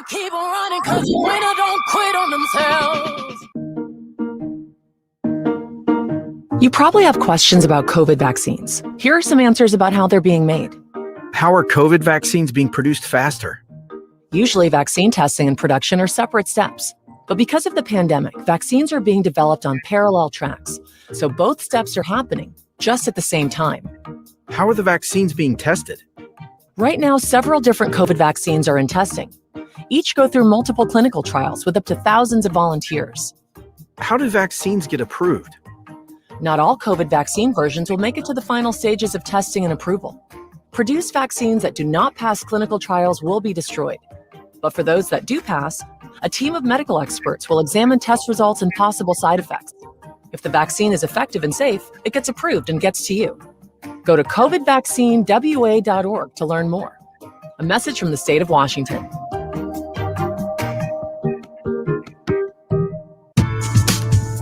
keep on running, cause the winner don't quit on themselves. You probably have questions about COVID vaccines. Here are some answers about how they're being made. How are COVID vaccines being produced faster? Usually, vaccine testing and production are separate steps. But because of the pandemic, vaccines are being developed on parallel tracks. So both steps are happening just at the same time. How are the vaccines being tested? Right now, several different COVID vaccines are in testing. Each go through multiple clinical trials with up to thousands of volunteers. How do vaccines get approved? Not all COVID vaccine versions will make it to the final stages of testing and approval. Produced vaccines that do not pass clinical trials will be destroyed. But for those that do pass, a team of medical experts will examine test results and possible side effects. If the vaccine is effective and safe, it gets approved and gets to you. Go to covidvaccinewa.org to learn more. A message from the state of Washington.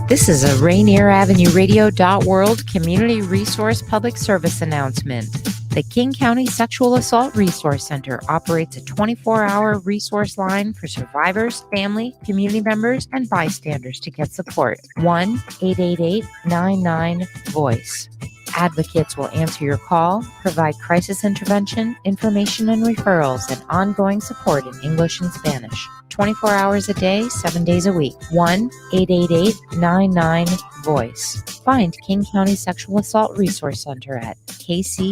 This is a Rainier Avenue Radio World Community Resource Public Service announcement. The King County Sexual Assault Resource Center operates a 24-hour resource line for survivors, family, community members, and bystanders to get support. 1-888-99-VOICE. Advocates will answer your call, provide crisis intervention, information and referrals, and ongoing support in English and Spanish. 24 hours a day, 7 days a week. 1-888-99-VOICE. Find King County Sexual Assault Resource Center at kcarc.org.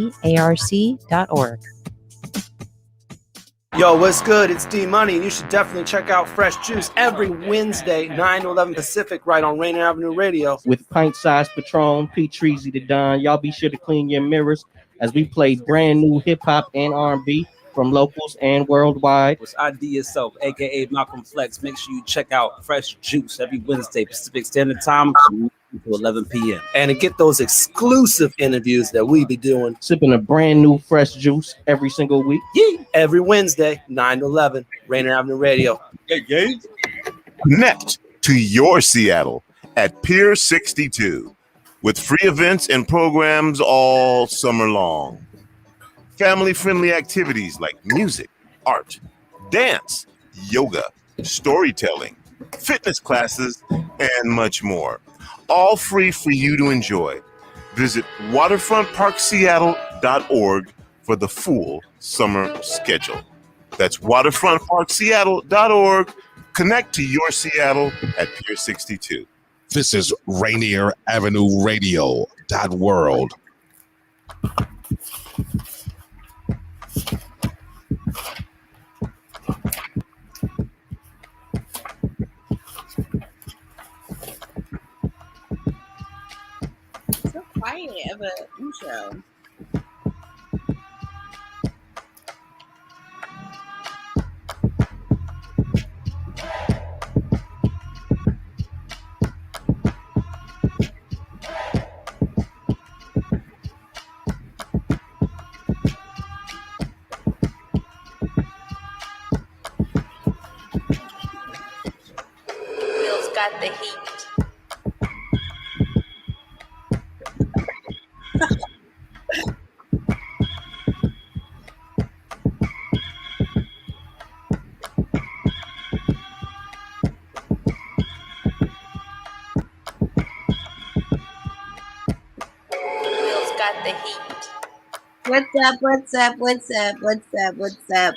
Yo, what's good? It's D-Money, and you should definitely check out Fresh Juice every Wednesday, 9 to 11 Pacific, right on Rainier Avenue Radio. With pint-sized Patron, P-Treasy the Don. Y'all be sure to clean your mirrors as we play brand new hip-hop and R&B from locals and worldwide. It's ID Yourself, a.k.a. Malcolm Flex. Make sure you check out Fresh Juice every Wednesday, Pacific Standard Time, to 11 p.m. And to get those exclusive interviews that we be doing. Sipping a brand new fresh juice every single week. Yeah. Every Wednesday, 9 to 11, Rainier Avenue Radio. Yeah. Connect to your Seattle at Pier 62 with free events and programs all summer long. Family-friendly activities like music, art, dance, yoga, storytelling, fitness classes, and much more. All free for you to enjoy. Visit waterfrontparkseattle.org for the full summer schedule. That's waterfrontparkseattle.org. Connect to your Seattle at Pier 62. This is Rainier Avenue Radio .world. Quiet of an intro. Will's got the heat. What's up?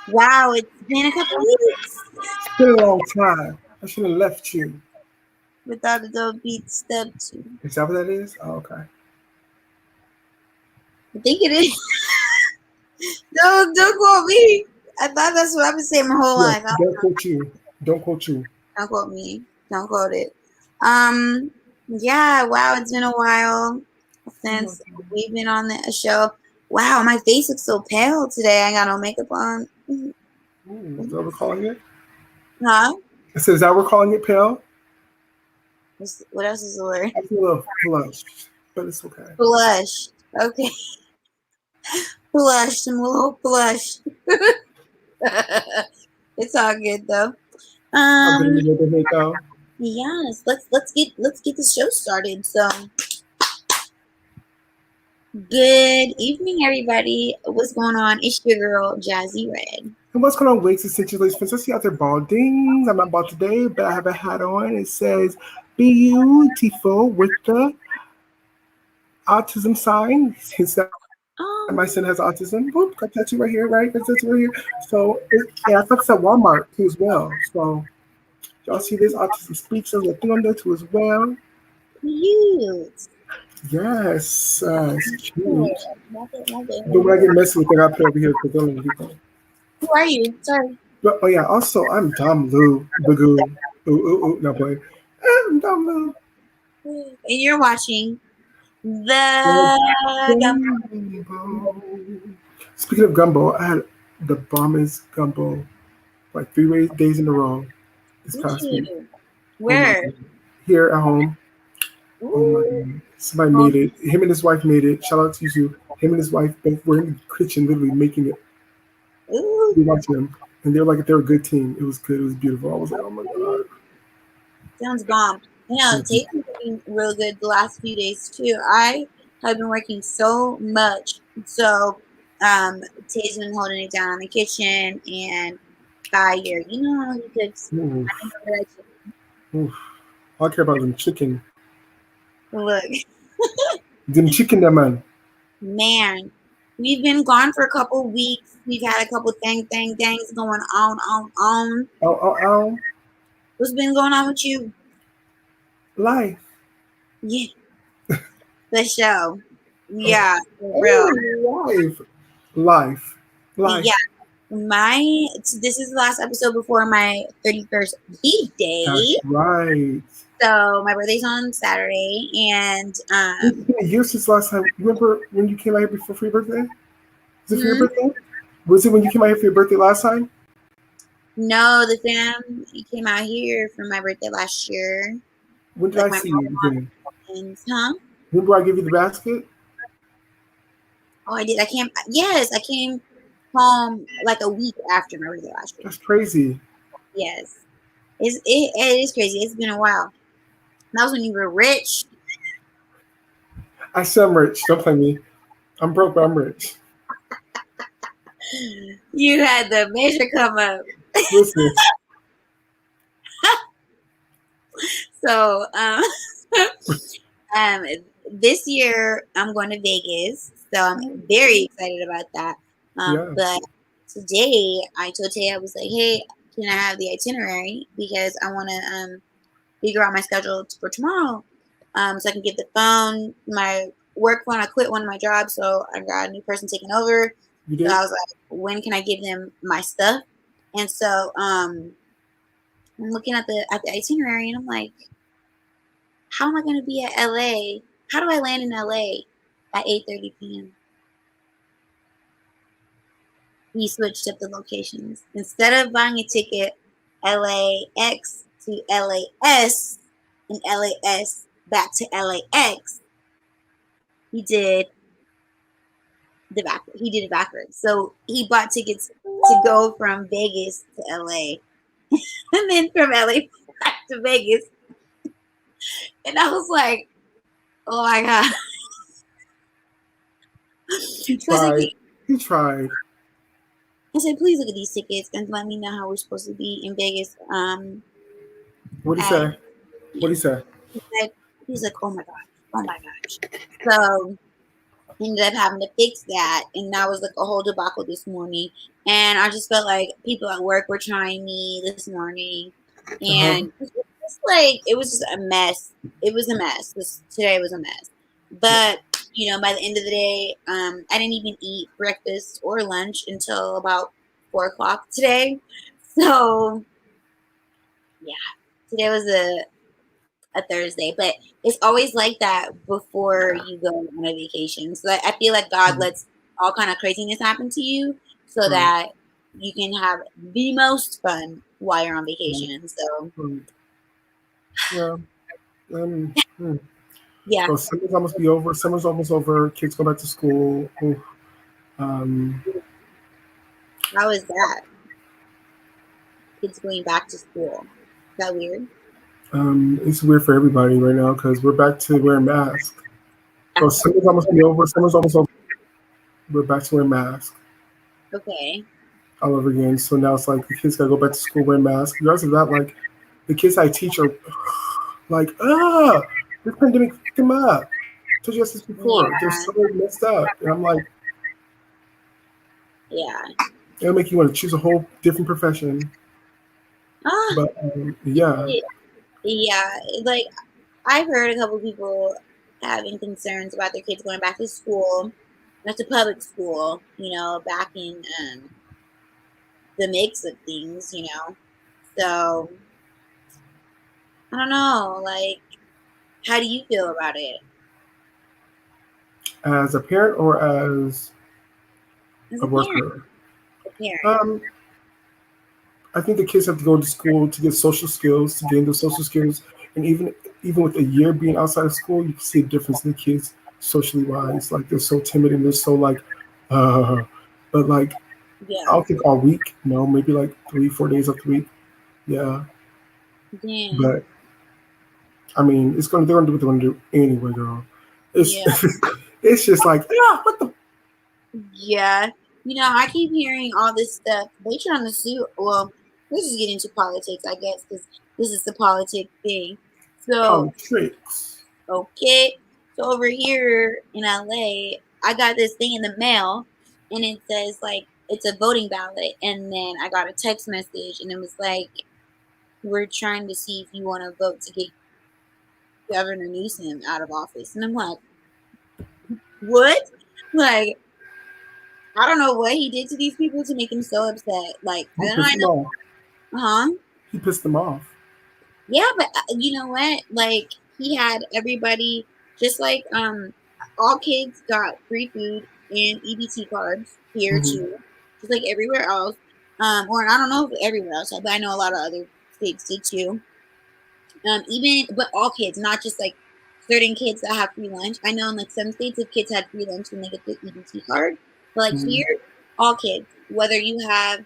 Wow, it's been a couple weeks. It's been a long time. I should have left you. Without a dope beat step 2. Is that what that is? Oh, okay. I think it is. No, don't quote me. I thought that's what I've been saying my whole life. Don't quote you. Don't quote you. Don't quote me. Don't quote it. Yeah, wow, it's been a while since we've been on the show. Wow, my face looks so pale today. I got no makeup on. Is that what we're calling it? Huh? It says that we're calling it pale. What else is the word? I feel a little flushed, but it's okay. Flushed. Okay. Flushed. I'm a little flushed. It's all good though. Yes. Let's get the show started. So Good evening, everybody. What's going on? It's your girl, Jazzy Red. And what's going on, Wigs and Essentially Friends? I see out there balding. I'm not bald today, but I have a hat on. It says beautiful with the autism sign. Since that my son has autism. Boop, got tattoo right here, right? Got tattoo right here. So, and I thought it's at Walmart too as well. So, y'all see this autism speaks? There's a thing on there too as well. Cute. Yes, it's cute. But when I get messy with it, I put it over here because don't let people. Who are you? Sorry. But oh yeah, also I'm Dom Lou Bagoo. Ooh, no boy. I'm Dom Lou. And you're watching the Gumbo. Speaking of gumbo, I had the bombest gumbo like 3 days in a row this past week. Where? Here at home. Oh my God. Somebody made it. Him and his wife made it. Shout out to you. Him and his wife both were in the kitchen literally making it. Ooh. We watched them. And they're like, they're a good team. It was good. It was beautiful. I was like, oh my God. Sounds bomb. Tate's been working real good the last few days too. I have been working so much. So Tate's been holding it down in the kitchen and Fire. You know how he cooks. All I care about is them chicken. Look. Them chicken, that man. Man, we've been gone for a couple weeks. We've had a couple things going on. Oh. What's been going on with you? Life. Yeah. The show. Yeah, for real. Life. Yeah. This is the last episode before my 31st birthday. That's right. So my birthday's on Saturday, and It's been a year since last time. Remember when you came out here before for your birthday? Was it for your birthday? Was it when you came out here for your birthday last time? No, the fam came out here for my birthday last year. When did I see you again? Huh? Remember I gave you the basket? Oh, I did. I came home like a week after my birthday last year. That's crazy. Yes. It is crazy. It's been a while. That was when you were rich. I said I'm rich. Don't play me. I'm broke, but I'm rich. You had the measure come up. Listen. So, this year I'm going to Vegas, so I'm very excited about that. But today I told Tay, I was like, hey, can I have the itinerary because I want to figure out my schedule for tomorrow, so I can get the phone, my work phone. I quit one of my jobs, so I got a new person taking over. So I was like, when can I give them my stuff? And so I'm looking at the itinerary, and I'm like, how am I going to be at LA? How do I land in LA at 8:30 p.m.? We switched up the locations. Instead of buying a ticket LAX to LAS and LAS back to LAX, he did it backwards. So he bought tickets to go from Vegas to LA and then from LA back to Vegas. And I was like, oh my God. He tried. I said, please look at these tickets and let me know how we're supposed to be in Vegas. What'd he say? What'd he say? He's like, oh my gosh. So he ended up having to fix that. And that was like a whole debacle this morning. And I just felt like people at work were trying me this morning. And it was just a mess. It was a mess. Today was a mess. But by the end of the day, I didn't even eat breakfast or lunch until about 4 o'clock today. So, yeah, today was a Thursday. But it's always like that before you go on a vacation. So I feel like God lets all kind of craziness happen to you so that you can have the most fun while you're on vacation. So, yeah. So summer's almost be over. Summer's almost over. Kids go back to school. How is that? Kids going back to school. Is that weird? It's weird for everybody right now because we're back to wearing masks. So summer's almost gonna be over. Summer's almost over. We're back to wearing masks Okay. all over again. So now it's like the kids gotta go back to school wearing masks. Regardless of that, like the kids I teach are like, this pandemic fucked them up. I told you guys this before. They're so messed up. And I'm like, Yeah. it'll make you want to choose a whole different profession. But yeah. Yeah. Like I've heard a couple people having concerns about their kids going back to school. That's a public school, you know, back in the mix of things, you know. So I don't know, like, how do you feel about it? As a parent or as As a a worker? parent. I think the kids have to go to school to get social skills, to gain those social skills. And even with a year being outside of school, you can see a difference in the kids socially wise. Like they're so timid and they're so like, but like, I'll think all week, maybe like 3-4 days of the week. Yeah. But I mean, they're gonna do what they're gonna do anyway, girl. It's it's just like, what the. Yeah. You know, I keep hearing all this stuff. They trying to sue. Well, let's just get into politics, I guess, because this is the politic thing. So, politics. Okay. So over here in LA, I got this thing in the mail, and it says like it's a voting ballot, and then I got a text message, and it was like, we're trying to see if you want to vote to get Governor Newsom out of office, and I'm like, what? Like, I don't know what he did to these people to make them so upset. Like, He pissed them off. Huh? He pissed them off. Yeah, but you know what? Like, he had everybody, just like all kids got free food and EBT cards here too, just like everywhere else. Or I don't know if everywhere else, but I know a lot of other states did too. But all kids, not just like certain kids that have free lunch. I know in like some states, if kids had free lunch when they get the EBT card, but like here, all kids, whether you have,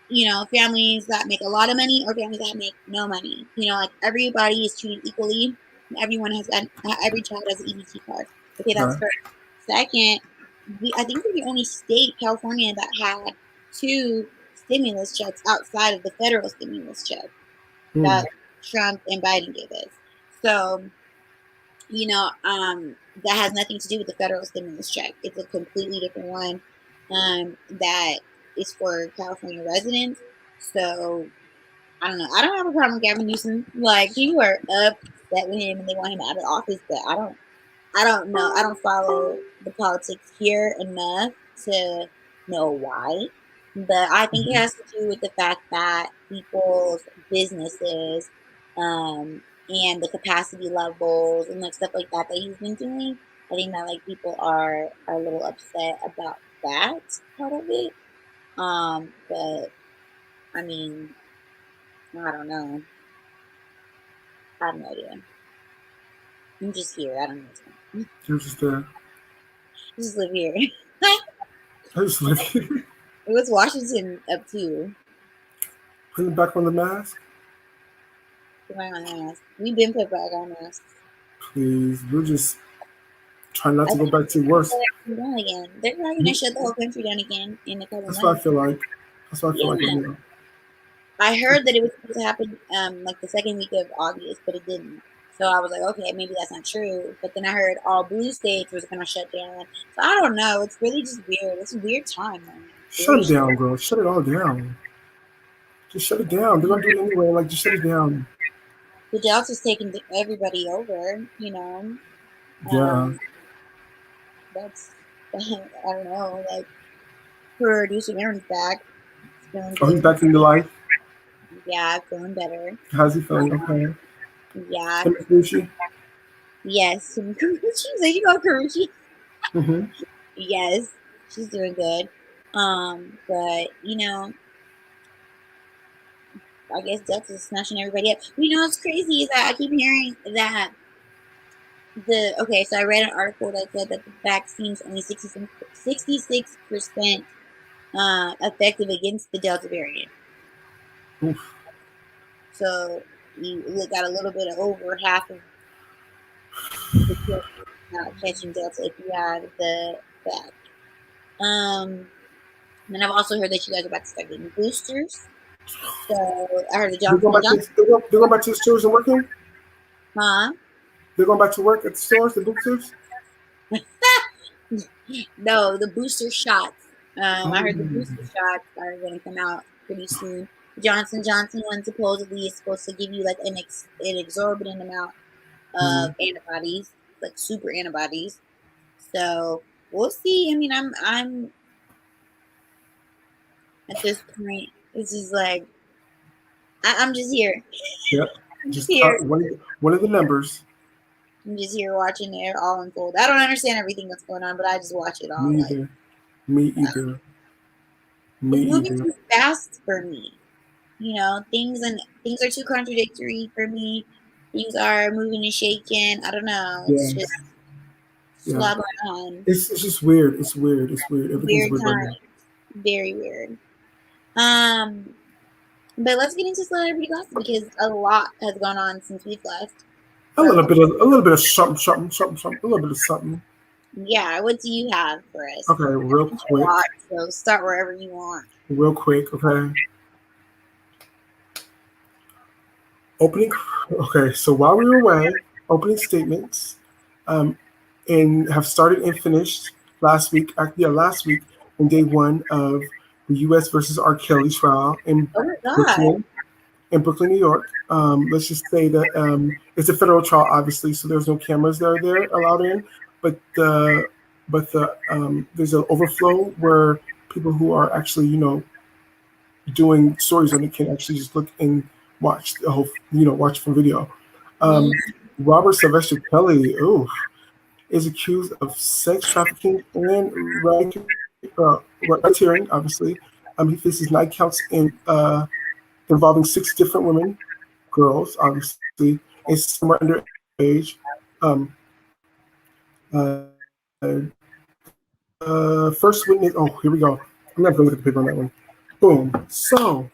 you know, families that make a lot of money or families that make no money. You know, like everybody is treated equally. Every child has an EBT card. Okay, that's first. Second, I think we're the only state, California, that had 2 stimulus checks outside of the federal stimulus check that Trump and Biden gave us. So, you know, that has nothing to do with the federal stimulus check. It's a completely different one that is for California residents. So I don't know. I don't have a problem with Gavin Newsom. Like, people are upset with him and they want him out of office, but I don't know. I don't follow the politics here enough to know why. But I think it has to do with the fact that people's businesses and the capacity levels and like stuff like that he's been doing. I think that like people are a little upset about that part of it. But I mean, I don't know. I have no idea. I'm just here. I don't know. You're just there. I just live here. I just live here. What's Washington up to? Putting back on the mask? Put back on the mask. We've been put back on masks. Please, we're just trying not to go back to worse. They're probably going to shut the whole country down again in a couple That's months. what I feel like. That's what I feel like right now. I heard that it was supposed to happen like the second week of August, but it didn't. So I was like, okay, maybe that's not true. But then I heard all blue states was going to shut down. So I don't know. It's really just weird. It's a weird time, man. Shut it down, girl. Shut it all down. Just shut it down. They're going to do it anyway. Like, just shut it down. The Delta's taking everybody over, you know. Yeah. That's, I don't know, like, producer Aaron's back. Oh, he's back into life? Yeah, feeling better. How's he feeling? Okay. Yeah. Tim Karuchi? Yes, Tim Karuchi. So you know Karuchi? Mm-hmm. Yes, she's doing good. But, you know, I guess Delta's snatching everybody up. You know what's crazy is that I keep hearing that so I read an article that said that the vaccine's only 66% effective against the Delta variant. Oof. So you got a little bit of over half of not catching Delta if you have the back. And I've also heard that you guys are about to start getting boosters. So I heard the They're going back to the stores and working? Huh? They're going back to work at the stores, the boosters? No, the booster shots. I heard the booster shots are going to come out pretty soon. Johnson Johnson one supposedly is supposed to give you like an exorbitant amount of antibodies, like super antibodies. So we'll see. I mean, I'm at this point. It's just like I'm just here. Yep. I'm just here. One of the numbers. I'm just here watching it all unfold. I don't understand everything that's going on, but I just watch it all. Me either. It's moving too fast for me. You know, things are too contradictory for me. Things are moving and shaking. I don't know. It's just a lot going on. It's just weird. It's weird. Everything's weird right now. Very weird. But let's get into celebrity gossip because a lot has gone on since we've left. A little bit of something. A little bit of something. Yeah, what do you have for us? Okay, real quick. So start wherever you want. Real quick, okay. So while we were away, opening statements, and have started and finished last week on day one of the U.S. versus R. Kelly trial in Brooklyn, New York. Let's just say that it's a federal trial, obviously, so there's no cameras that are there allowed in, but there's an overflow where people who are actually, doing stories on it can actually just look and watch the whole, watch from video. Robert Sylvester Kelly, is accused of sex trafficking and racketeering, obviously. He faces 9 counts involving 6 different women, girls, obviously, and some are underage. First witness, here we go. I'm not going to look at the paper on that one. Boom. So,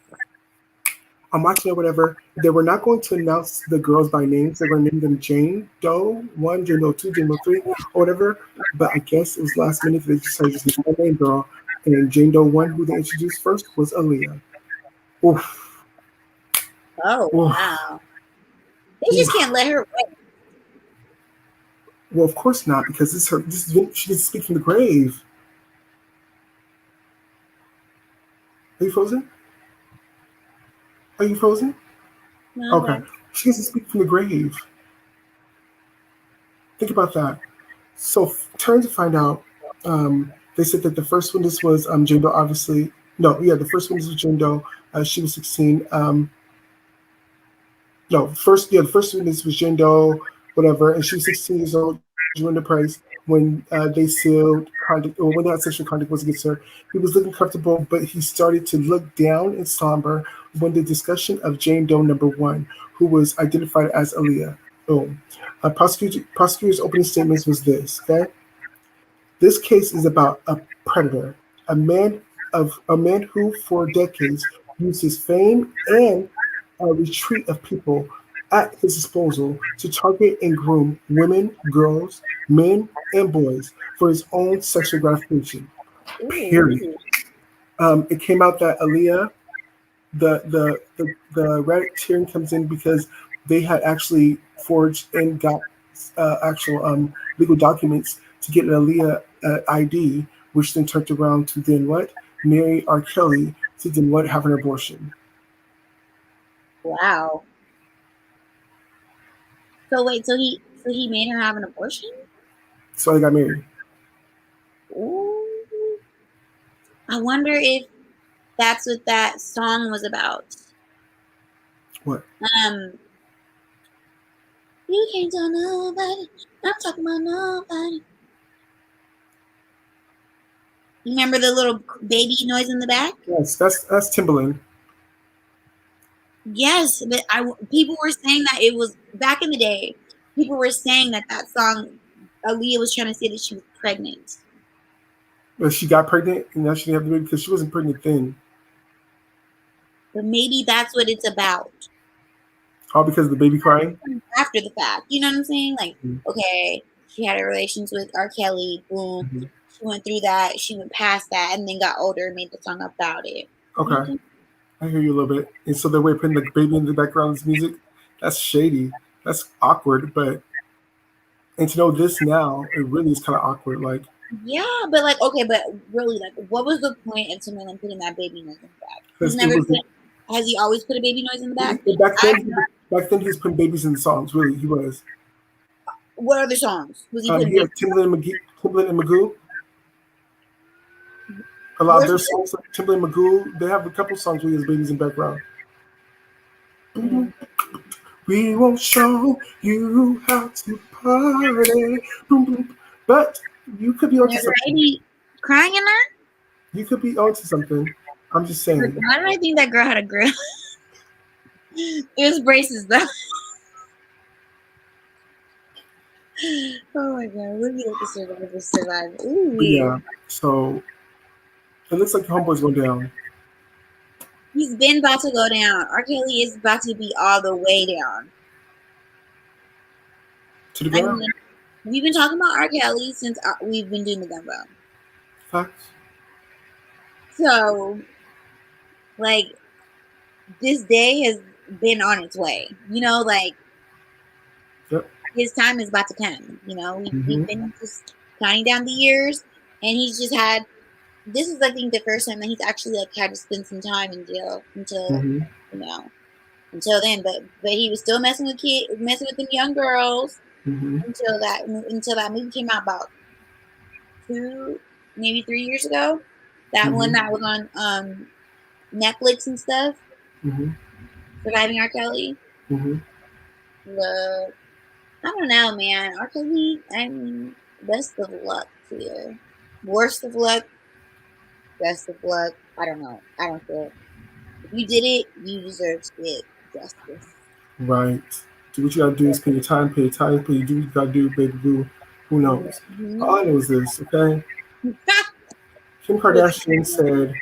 I'm watching it, whatever. They were not going to announce the girls by names. They're going to name them Jane Doe 1, Jane Doe 2, Jane Doe 3, or whatever. But I guess it was last minute. They decided to just name my name, girl. And Jane Doe 1, who they introduced first, was Aaliyah. Oof. Oh, wow. They just can't let her win. Well, of course not, because she gets to speak from the grave. Are you frozen? Are you frozen? No, okay. She gets to speak from the grave. Think about that. So, turn to find out, they said that the first witness was Jane Doe, obviously. The first witness was Jane Doe. She was 16. The first witness was Jane Doe, whatever, and she was 16 years old during the price when they sealed conduct, or when that sexual conduct was against her. He was looking comfortable, but he started to look down and somber when the discussion of Jane Doe number 1, who was identified as Aaliyah. Boom. Prosecutor's opening statements was this, okay? This case is about a predator, a man who for decades used his fame and a retreat of people at his disposal to target and groom women, girls, men, and boys for his own sexual gratification. Period. It came out that Aaliyah, the racketeering comes in because they had actually forged and got actual legal documents to get an Aaliyah ID, which then turned around to then what? Marry R. Kelly to then what? Have an abortion. Wow. So wait, so he made her have an abortion? So they got married. Ooh. I wonder if that's what that song was about. What? You can't tell nobody. I'm talking about nobody. You remember the little baby noise in the back? Yes, that's Timbaland. Yes, but people were saying that it was back in the day. People were saying that song, Aaliyah was trying to say that she was pregnant. But she got pregnant, and now she didn't have the baby because she wasn't pregnant then. But maybe that's what it's about. All because of the baby crying? After the fact. You know what I'm saying? Like, okay, she had a relations with R. Kelly. Boom. Mm-hmm. She went through that. She went past that and then got older and made the song about it. Okay. I hear you a little bit. And so they're putting the baby in the background of this music. That's shady. That's awkward. And to know this now, it really is kind of awkward. Like, yeah, but like, okay, but really, like, what was the point of Timberland putting that baby noise in the back? Has he always put a baby noise in the back? Back then, he was putting babies in the songs. Really, he was. What other songs was he putting? He had Timberland and Magoo. A lot of their songs, like Timberland and Magoo, they have a couple songs where he has babies in the background. Mm-hmm. We won't show you how to party. But you could be onto something. Crying in there? You could be onto something. I'm just saying. Why did I think that girl had a grill? It was braces though. Oh my god, look at the survive. Ooh. Yeah. So it looks like the homeboy's going down. He's been about to go down. R. Kelly is about to be all the way down. To the ground? I mean, we've been talking about R. Kelly since we've been doing the Gumbo. Facts. So, like, this day has been on its way. You know, like, yep. His time is about to come. You know, we've been just counting down the years, and he's just had. This is, I think, the first time that he's actually like had to spend some time in jail until you know, until then. But he was still messing with them young girls until that movie came out about 2, maybe 3 years ago. That one that was on Netflix and stuff. Surviving R. Kelly. Look, I don't know, man. R. Kelly, I mean, best of luck to you. Worst of luck, best of luck. I don't know. I don't care. If you did it, you deserve to get justice. Right. Do what you gotta do is pay your time, pay your time, pay. Do what you gotta do, baby boo. Who knows? All I know is this, okay? Kim Kardashian said,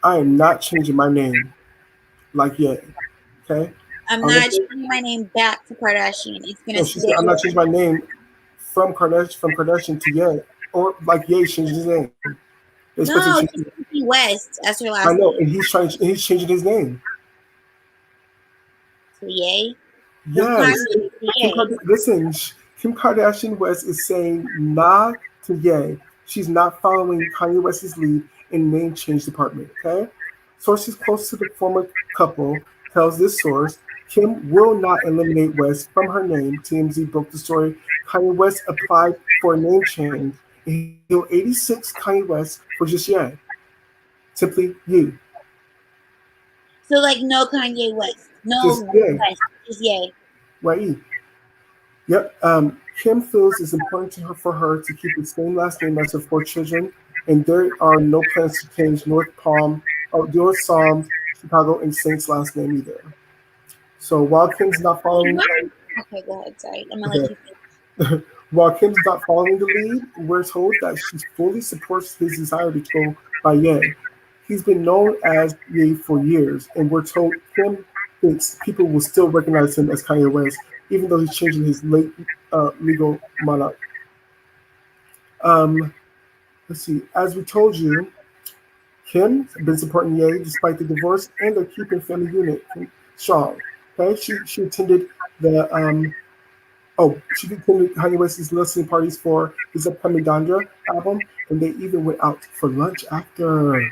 I am not changing my name like yet. Okay? I'm not changing my name back to Kardashian. It's gonna stay. I'm not changing my name from Kardashian to Ye. Or like Ye changed his name. No, West. That's her last name. I know, and he's changing his name. To Ye? Yes. Listen, Kim Kardashian West is saying nah to Ye. She's not following Kanye West's lead in name change department, okay? Sources close to the former couple tells this source Kim will not eliminate West from her name. TMZ broke the story. Kanye West applied for a name change. And he'll 86 Kanye West for just Ye. Simply Ye. So like no Kanye West. No just Ye. West. Just Ye. Right. Yep. Kim feels it's important for her to keep the same last name as her 4 children, and there are no plans to change North Palm, North Psalm, Chicago, and Saint's last name either. So while Kim's not following, okay, go ahead. Sorry, I'm gonna let you. While Kim's not following the lead, we're told that she fully supports his desire to go by Ye. He's been known as Ye for years, and we're told Kim thinks people will still recognize him as Kanye West, even though he's changing his late legal monarch. Let's see. As we told you, Kim has been supporting Ye despite the divorce, and they're keeping family unit strong. Okay, she attended the she attended Kanye West's listening parties for his upcoming Donda album, and they even went out for lunch after.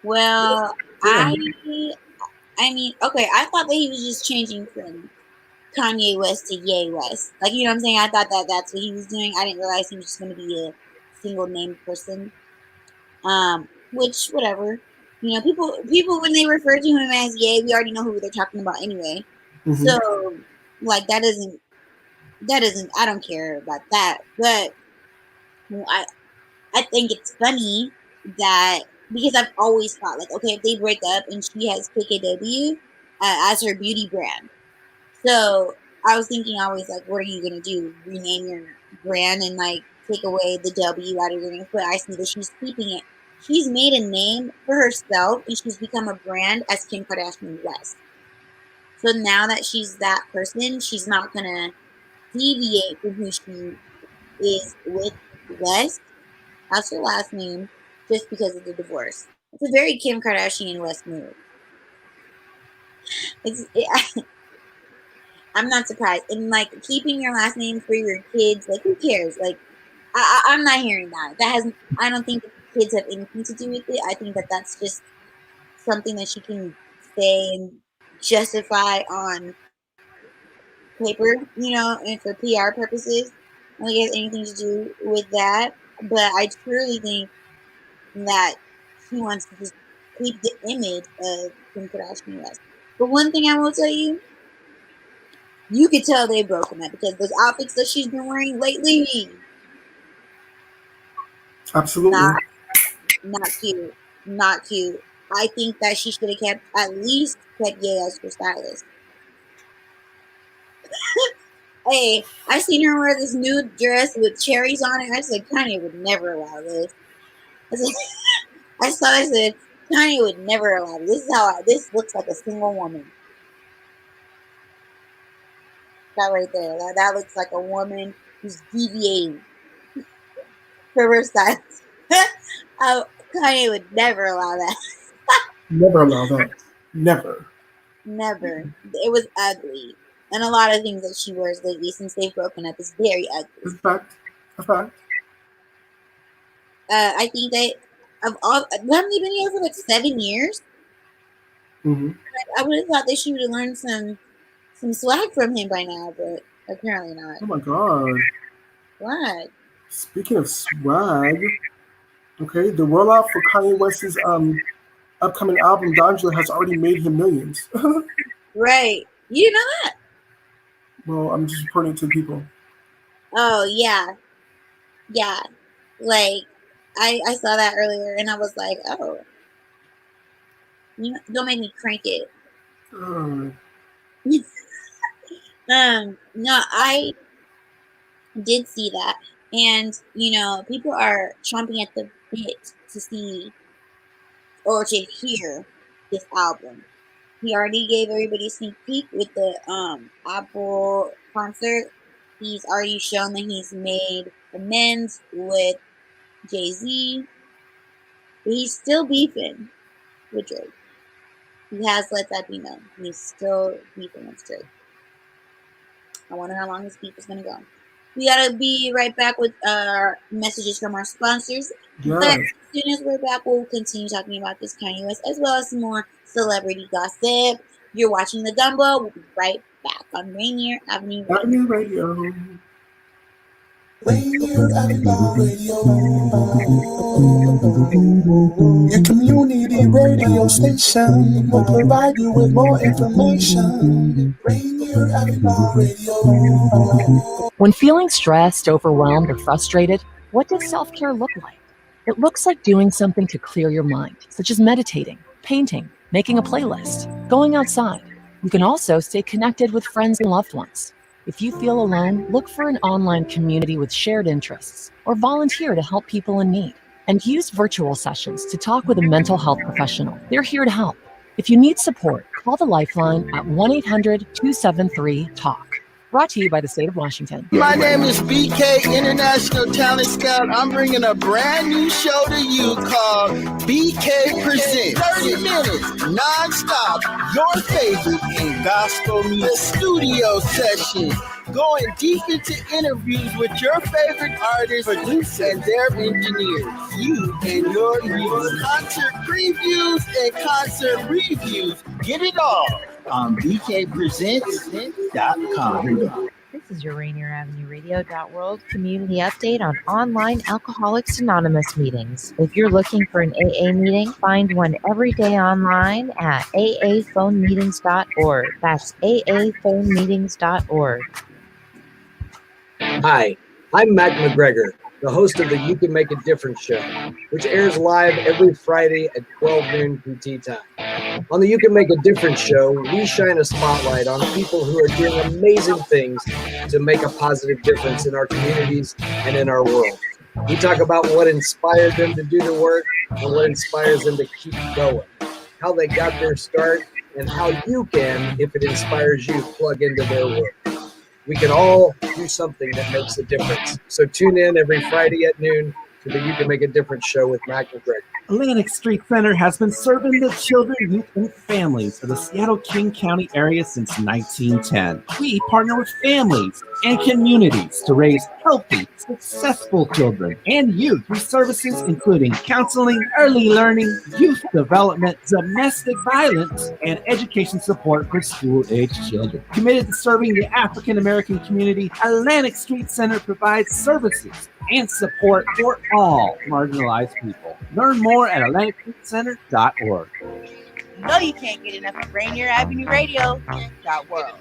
Well, I mean, okay, I thought that he was just changing from Kanye West to Ye West. Like, you know what I'm saying? I thought that that's what he was doing. I didn't realize he was just going to be a single name person. Which, whatever. You know, people when they refer to him as Ye, we already know who they're talking about anyway. So, like, that doesn't. I don't care about that. But I think it's funny that. Because I've always thought, like, okay, if they break up and she has KKW as her beauty brand. So I was thinking always, like, what are you going to do? Rename your brand and, like, take away the W out of your name? But I see that she's keeping it. she's made a name for herself and she's become a brand as Kim Kardashian West. So now that she's that person, she's not gonna deviate from who she is with West. That's her last name, just because of the divorce. It's a very Kim Kardashian West move. I'm not surprised. And like keeping your last name for your kids, like who cares? Like I'm not hearing that. I don't think the kids have anything to do with it. I think that that's just something that she can say and justify on paper, and for PR purposes. I don't think it has anything to do with that. But I truly think that she wants to just keep the image of Kim Kardashian West. But one thing I will tell you, you could tell they've broken up because those outfits that she's been wearing lately, Absolutely. Not cute. Not cute. I think that she should have at least kept Ye as her stylist. Hey, I seen her wear this new dress with cherries on it. I said, Kanye would never allow this. I said, Kanye would never allow this. This looks like a single woman. That right there. That looks like a woman who's deviating from her style. Kanye would never allow that. Never allow that. Never. Never. It was ugly. And a lot of things that she wears lately since they've broken up is very ugly. It's a fact. I think that of all, haven't they been here for like 7 years? Mm-hmm. I would have thought that she would have learned some swag from him by now, but apparently not. Oh my God. What? Speaking of swag, okay, the rollout for Kanye West's upcoming album, Donja, has already made him millions. Right. You didn't know that? Well, I'm just reporting it to people. Oh, yeah. Yeah. Like, I saw that earlier, and I was like, oh. Don't make me crank it. No, I did see that. And, people are chomping at the bit to see or to hear this album. He already gave everybody a sneak peek with the Apple concert. He's already shown that he's made amends with Jazzy. But he's still beefing with Drake. He has let that be known. He's still beefing with Drake. I wonder how long this beef is going to go. We got to be right back with messages from our sponsors. Yes. But as soon as we're back, we'll continue talking about this Kanye West as well as some more celebrity gossip. You're watching the Gumbo. We'll be right back on Rainier Avenue Radio. Rainier Avenue Radio. Your community radio station will provide you with more information. Rainier Avenue Radio. When feeling stressed, overwhelmed, or frustrated, what does self-care look like? It looks like doing something to clear your mind, such as meditating, painting, making a playlist, going outside. You can also stay connected with friends and loved ones. If you feel alone, look for an online community with shared interests or volunteer to help people in need. And use virtual sessions to talk with a mental health professional. They're here to help. If you need support, call the Lifeline at 1-800-273-TALK. Brought to you by the state of Washington. My name is BK, International Talent Scout. I'm bringing a brand new show to you called BK Presents. 30 minutes, non-stop, your favorite in gospel music studio session. Going deep into interviews with your favorite artists, producers, and their engineers. You and your music. Concert previews and concert reviews. Get it all on bkpresents.com. This is your Rainier Avenue Radio.world community update on online Alcoholics Anonymous meetings. If you're looking for an AA meeting, find one every day online at aaphonemeetings.org. That's aaphonemeetings.org. Hi, I'm Matt McGregor, the host of the You Can Make a Difference show, which airs live every Friday at 12 noon PT time. On the You Can Make a Difference show, we shine a spotlight on people who are doing amazing things to make a positive difference in our communities and in our world. We talk about what inspired them to do the work and what inspires them to keep going, how they got their start, and how you can, if it inspires you, plug into their work. We can all do something that makes a difference. So tune in every Friday at noon to the You Can Make a Difference show with Mac McGregor. Atlantic Street Center has been serving the children, youth, and families of the Seattle-King County area since 1910. We partner with families and communities to raise healthy, successful children and youth through services including counseling, early learning, youth development, domestic violence, and education support for school-aged children. Committed to serving the African American community, Atlantic Street Center provides services and support for all marginalized people. Learn more at AtlanticCenter.org. No, you can't get enough of Rainier Avenue Radio .world.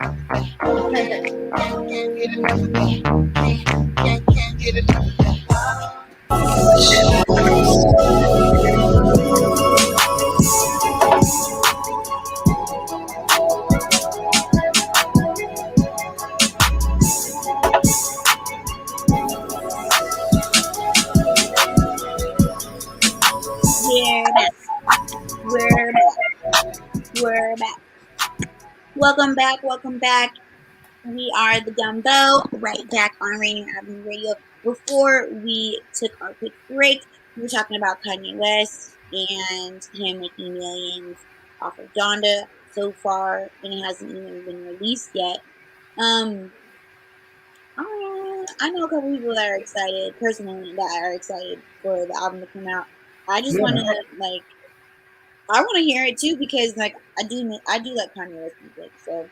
We're back. Welcome back. We are the Gumbo, right back on Rainier Avenue Radio. Before we took our quick break, we were talking about Kanye West and him making millions off of Donda so far, and it hasn't even been released yet. I know a couple people that are excited, personally, that are excited for the album to come out. I just want to, I want to hear it too, because I do like Kanye West music, so,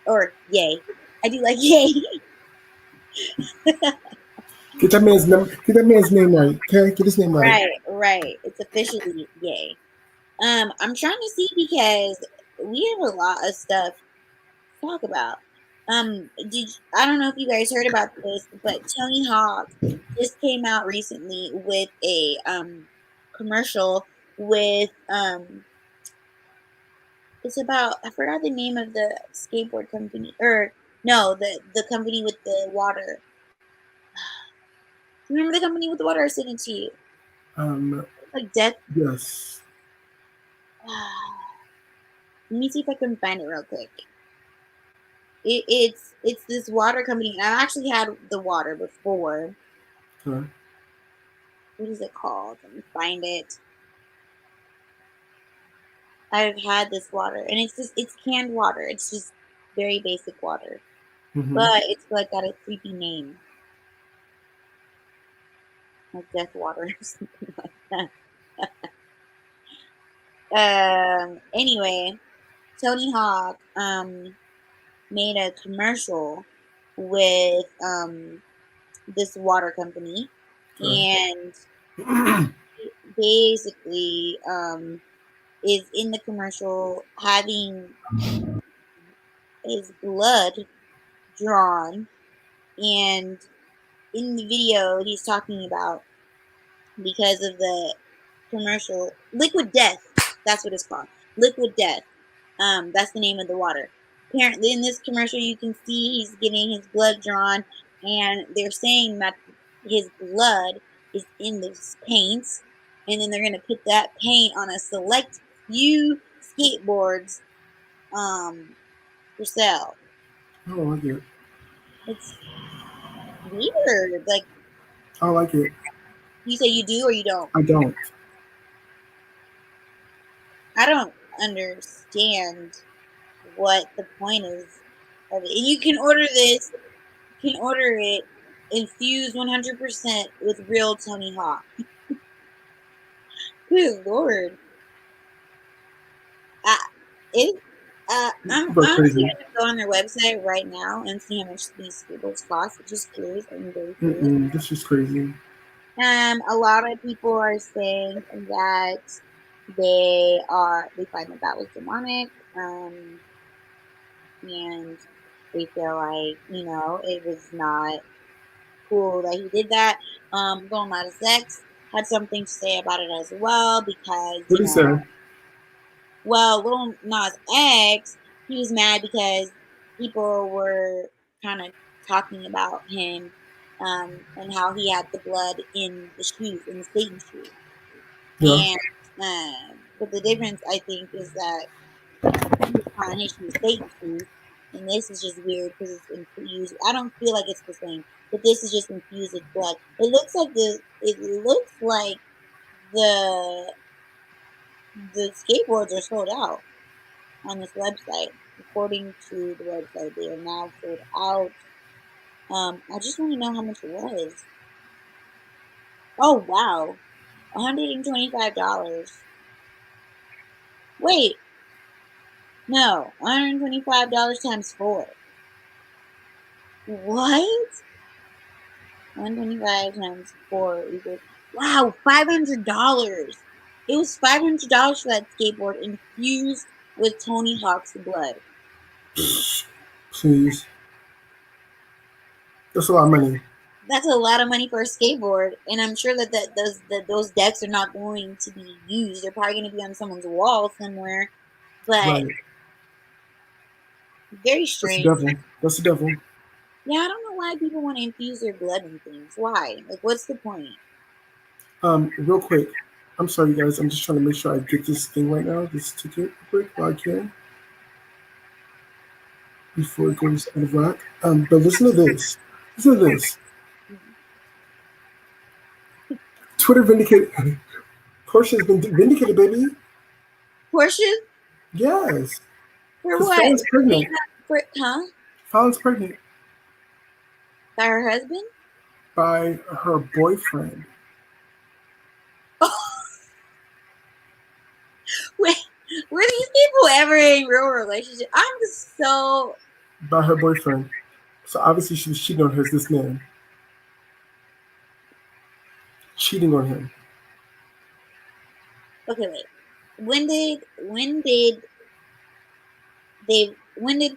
or Ye. I do like Ye. Get that man's name right. Okay, get his name right. Right. It's officially Ye. I'm trying to see, because we have a lot of stuff to talk about. I don't know if you guys heard about this, but Tony Hawk just came out recently with a commercial with it's about, I forgot the name of the skateboard company, or no, the company with the water. Remember the company with the water? I sent it to you. Like Death. Yes. Let me see if I can find it real quick. It's this water company. I actually had the water before. Okay. What is it called? Let me find it. I've had this water, and it's canned water. It's just very basic water, but it's like got a creepy name, like Death Water or something like that. Anyway, Tony Hawk made a commercial with this water company, and basically is in the commercial having his blood drawn, and in the video he's talking about, because of the commercial, Liquid Death, that's what it's called, Liquid Death. That's the name of the water. Apparently in this commercial you can see he's getting his blood drawn, and they're saying that his blood is in this paint, and then they're going to put that paint on a select few skateboards for sale. I don't like it. It's weird. Like, I like it. You say you do or you don't? I don't. I don't understand what the point is of it. And you can order this. You can order it infused 100% with real Tony Hawk. Good Lord. I'm going to go on their website right now and see how much these skateboards cost. I'm just curious. I'm very curious. This is crazy. A lot of people are saying that they find that was demonic, and they feel like, it was not cool that he did that. Lil Nas X had something to say about it as well, because What did he say? Well, Lil Nas X, he was mad because people were kind of talking about him and how he had the blood in the shoes, in the skating shoes. Yeah. And but the difference, I think, is that he was on his shoes, skating shoes, and this is just weird because it's infused. I don't feel like it's the same, but this is just infused with blood. It looks like the skateboards are sold out on this website. According to the website, they are now sold out. I just want to know how much it was. Oh wow, $125. Wait, no, $125 times 4. What? 125 times 4 equals, wow, $500. It was $500 for that skateboard infused with Tony Hawk's blood. Please. That's a lot of money. That's a lot of money for a skateboard, and I'm sure that those decks are not going to be used. They're probably going to be on someone's wall somewhere. But Right. very That's the strange. devil. That's the devil. Yeah, I don't know why people want to infuse their blood in things. Why? Like, what's the point? Real quick. I'm sorry, guys. I'm just trying to make sure I get this thing right now. This ticket, quick, while I can, before it goes out of whack. But listen to this. Listen to this. Twitter vindicated. Portia's been vindicated, baby. Portia? Yes. For 'Cause what? Fallon's pregnant. Huh? Fallon's pregnant By her husband? by her boyfriend. Wait, were these people ever in real relationship? I'm just so. By her boyfriend. So obviously she was cheating on her, this man. Cheating on him. Okay, wait. When did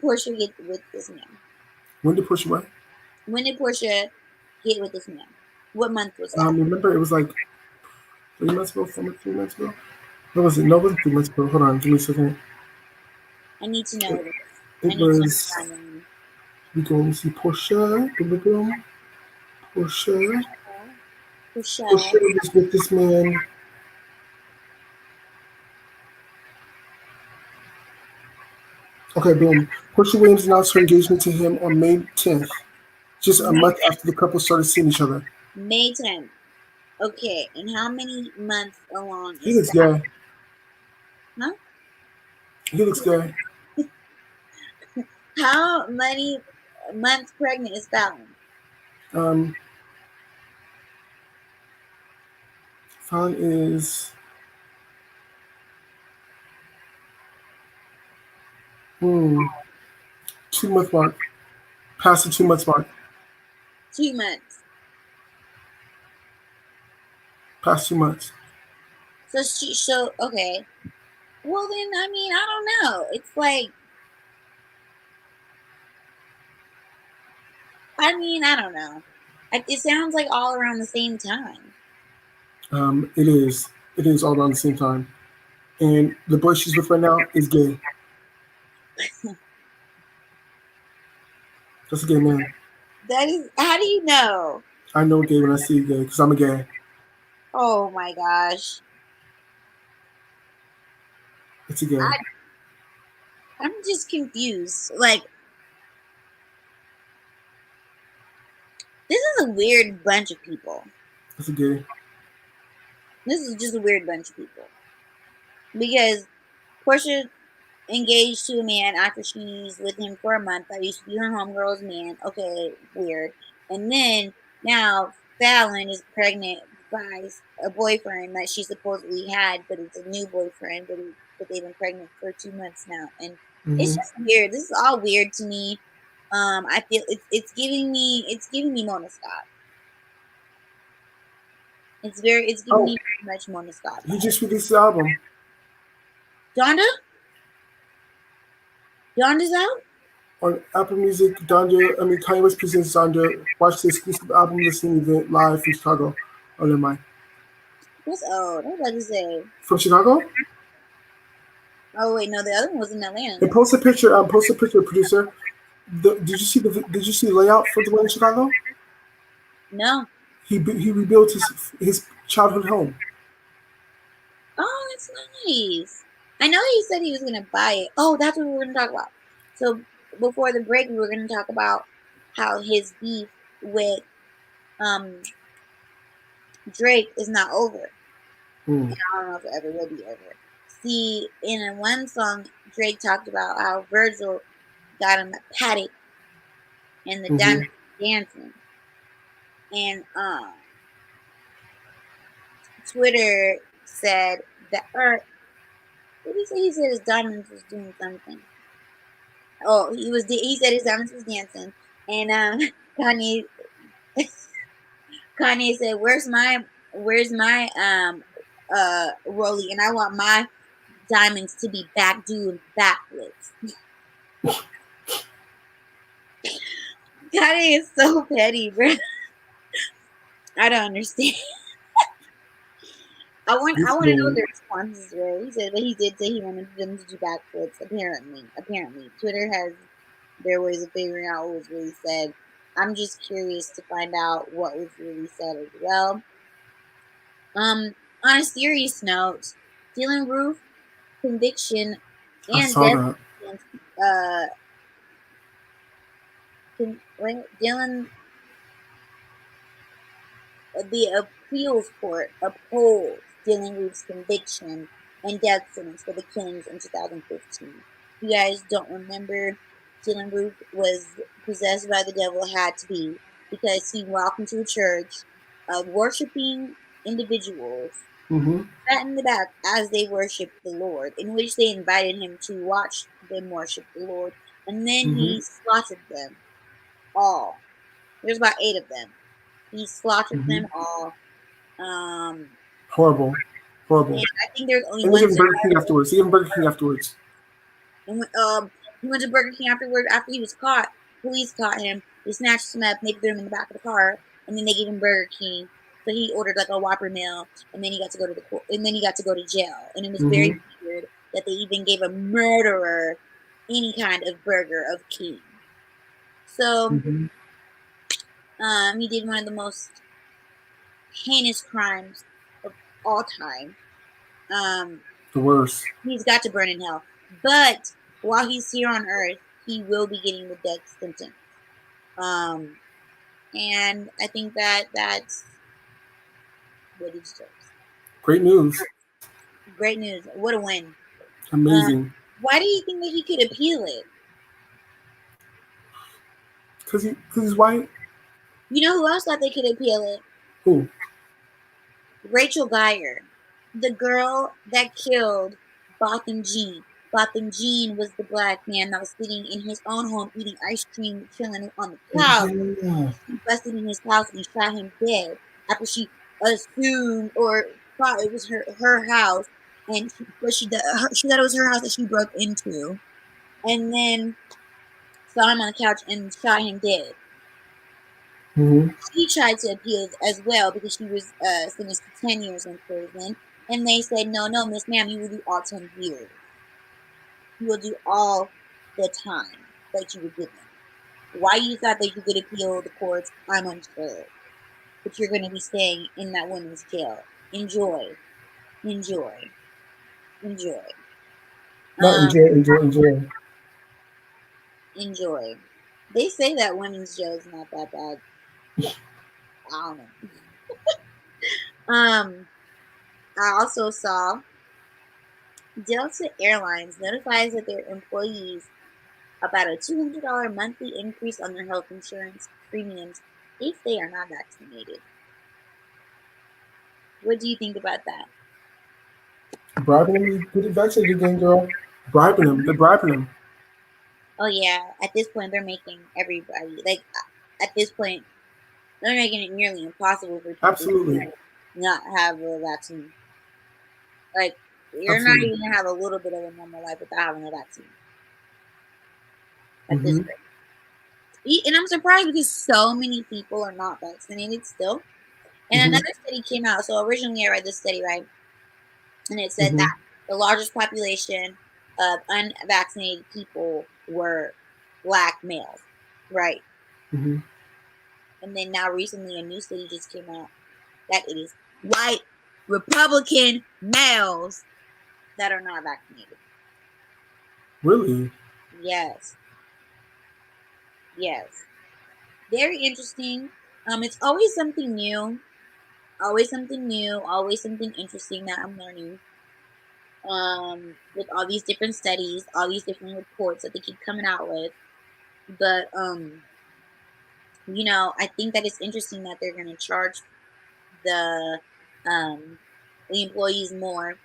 Portia get with this man? When did Portia what? When did Portia get with this man? What month was that? Remember it was like 3 months ago, 3 months ago? What was it? No, it wasn't 3 months ago. Hold on, give me a second. I need to know this. It was. We go and see Portia. Portia. Portia was with this man. Okay, boom. Portia Williams announced her engagement to him on May 10th, just a month after the couple started seeing each other. May 10th. Okay, and how many months along He is looks that? gay. Huh? He looks gay. How many months pregnant is Fallon? Fallon is 2 month mark. Past the 2 months mark. 2 months. Past 2 months. So okay. Well then, I mean, I don't know. It's like, I mean, I don't know. It sounds like all around the same time. It is. It is all around the same time. And the boy she's with right now is gay. That's a gay man. That is, how do you know? I know gay when I see gay because I'm a gay. Oh my gosh. It's a gay. I'm just confused. Like, this is a weird bunch of people. It's a gay. This is just a weird bunch of people. Because Portia engaged to a man after she's with him for a month. That used to be her homegirl's man. Okay, weird. And then now Fallon is pregnant by a boyfriend that she supposedly had, but it's a new boyfriend, but they've been pregnant for 2 months now. And it's just weird. This is all weird to me. I feel it's giving me Mona Scott. It's giving me very much Mona Scott. He just released the album. Donda? Donda's out? On Apple Music, Kanye West presents Donda. Watch the exclusive album listening event live from Chicago. Oh, never mind. What's old? I was about to say. From Chicago? Oh wait, no, the other one was in Atlanta. And post a picture, producer. Did you see the layout for the one in Chicago? No. He rebuilt his childhood home. Oh, that's nice. I know he said he was going to buy it. Oh, that's what we were going to talk about. So before the break, we were going to talk about how his beef with Drake is not over. And I don't know if it ever will be over. See, in one song, Drake talked about how Virgil got him a paddock and the diamond dancing. And Twitter said that, or what did he say? He said his diamonds was doing something. Oh, he said his diamonds was dancing. And Kanye said, Where's my Rolly? And I want my diamonds to be back doing backflips. Kanye is so petty, bro. I don't understand. I want to know the responses, bro. He said, but he did say he wanted them to do backflips. Apparently, Twitter has their ways of figuring out what was really said. I'm just curious to find out what was really said as well. On a serious note, Dylan Roof conviction and death Dylan. The appeals court upholds Dylan Roof's conviction and death sentence for the killings in 2015. If you guys don't remember, Dylan Roof was possessed by the devil, had to be, because he walked into a church of worshiping individuals, sat in the back as they worshiped the Lord, in which they invited him to watch them worship the Lord, and then he slaughtered them all. There's about 8 of them. He slaughtered them all. Horrible. And I think there's only one. He gave Burger King afterwards. And he went to Burger King afterwards. After he was caught, police caught him. They snatched him up. They threw him in the back of the car, and then they gave him Burger King. So he ordered like a Whopper meal, and then he got to go to jail. And it was very weird that they even gave a murderer any kind of burger of King. So. He did one of the most heinous crimes of all time. The worst. He's got to burn in hell. But while he's here on Earth, he will be getting the death sentence. And I think that's what he deserves. Great news. Great news. What a win. Amazing. Why do you think that he could appeal it? Because he's white. You know who else thought they could appeal it? Who? Rachel Geyer, the girl that killed Botham Jean. Botham Jean was the black man that was sitting in his own home eating ice cream, chilling on the couch. He busted in his house and shot him dead after she assumed or thought it was her house, and she thought it was her house that she broke into, and then saw him on the couch and shot him dead. She tried to appeal as well because she was sentenced to 10 years in prison. And they said, no, Miss Ma'am, you will do all 10 years. You will do all the time that you were given. Why you thought that you could appeal the courts, I'm unsure. But you're going to be staying in that women's jail. Enjoy. Enjoy. Not enjoy. Enjoy. They say that women's jail is not that bad. I don't know. I also saw Delta Airlines notifies that their employees about a $200 monthly increase on their health insurance premiums if they are not vaccinated. What do you think about that? Bribing them to get vaccinated again, girl. They're bribing them. Oh yeah, at this point they're making everybody they're making it nearly impossible for people to not have a vaccine. Like, you're not even going to have a little bit of a normal life without having a vaccine. At this rate. And I'm surprised because so many people are not vaccinated still. And another study came out. So originally I read this study, right? And it said that the largest population of unvaccinated people were black males, right? And then now recently a new study just came out that it is white Republican males that are not vaccinated. Really? Yes. Yes. Very interesting. It's always something new. Always something new. Always something interesting that I'm learning. With all these different studies, all these different reports that they keep coming out with. But I think that it's interesting that they're gonna charge the employees more.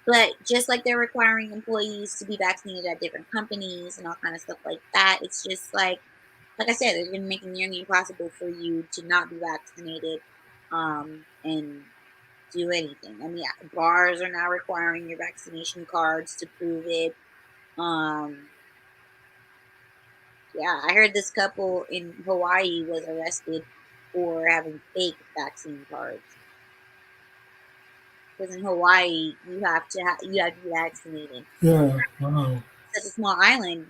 But just like they're requiring employees to be vaccinated at different companies and all kind of stuff like that, it's just like I said, they're going to make it nearly impossible for you to not be vaccinated and do anything. I mean, bars are now requiring your vaccination cards to prove it. Yeah, I heard this couple in Hawaii was arrested for having fake vaccine cards. Because in Hawaii, you have to be vaccinated. Yeah. Wow. Such a small island,